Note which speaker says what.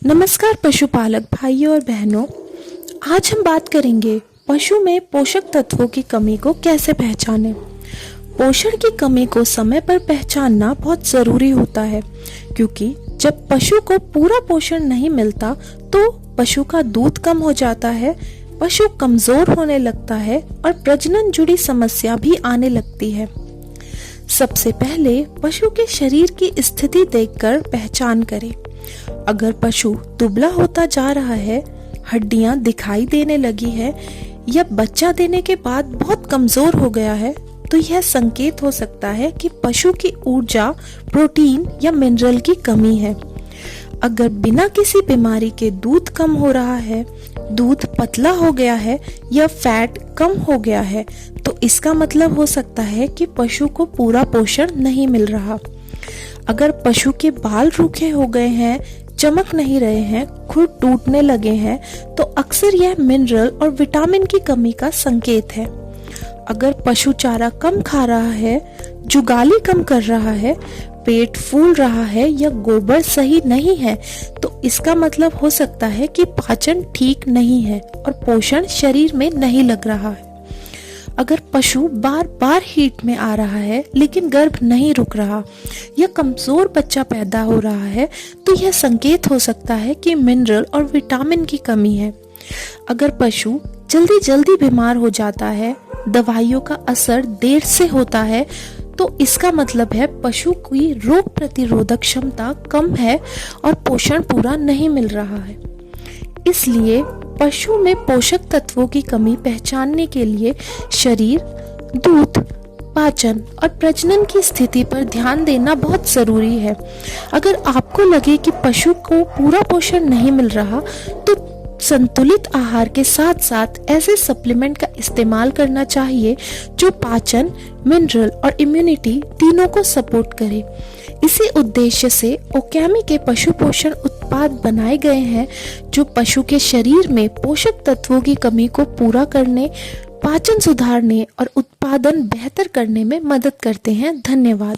Speaker 1: नमस्कार पशुपालक भाइयों और बहनों। आज हम बात करेंगे पशु में पोषक तत्वों की कमी को कैसे पहचानें। पोषण की कमी को समय पर पहचानना बहुत ज़रूरी होता है, क्योंकि जब पशु को पूरा पोषण नहीं मिलता तो पशु का दूध कम हो जाता है, पशु कमज़ोर होने लगता है और प्रजनन जुड़ी समस्या भी आने लगती है। सबसे पहले पशु के शरीर की स्थिति देखकर पहचान करें। अगर पशु दुबला होता जा रहा है, हड्डियां दिखाई देने लगी है या बच्चा देने के बाद बहुत कमजोर हो गया है, तो यह संकेत हो सकता है कि पशु की ऊर्जा, प्रोटीन या मिनरल की कमी है। अगर बिना किसी बीमारी के दूध कम हो रहा है, दूध पतला हो गया है या फैट कम हो गया है, तो इसका मतलब हो सकता है कि पशु को पूरा पोषण नहीं मिल रहा। अगर पशु के बाल रूखे हो गए हैं, चमक नहीं रहे हैं, खुर टूटने लगे हैं, तो अक्सर यह मिनरल और विटामिन की कमी का संकेत है। अगर पशु चारा कम खा रहा है, जुगाली कम कर रहा है, पेट फूल रहा है या गोबर सही नहीं है, तो इसका मतलब हो सकता है कि पाचन ठीक नहीं है और पोषण शरीर में नहीं लग रहा है। अगर पशु बार बार हीट में आ रहा है लेकिन गर्भ नहीं रुक रहा या कमजोर बच्चा पैदा हो रहा है, तो यह संकेत हो सकता है कि मिनरल और विटामिन की कमी है। अगर पशु जल्दी जल्दी बीमार हो जाता है, दवाइयों का असर देर से होता है, तो इसका मतलब है पशु की रोग प्रतिरोधक क्षमता कम है और पोषण पूरा नहीं मिल रहा है। इसलिए पशु में पोषक तत्वों की कमी पहचानने के लिए शरीर, दूध, पाचन और प्रजनन की स्थिति पर ध्यान देना बहुत जरूरी है। अगर आपको लगे कि पशु को पूरा पोषण नहीं मिल रहा, तो संतुलित आहार के साथ साथ ऐसे सप्लीमेंट का इस्तेमाल करना चाहिए जो पाचन, मिनरल और इम्यूनिटी तीनों को सपोर्ट करे। इसी उद्देश्य से ओकैमी के पशु पोषण उत्पाद बनाए गए हैं जो पशु के शरीर में पोषक तत्वों की कमी को पूरा करने, पाचन सुधारने और उत्पादन बेहतर करने में मदद करते हैं। धन्यवाद।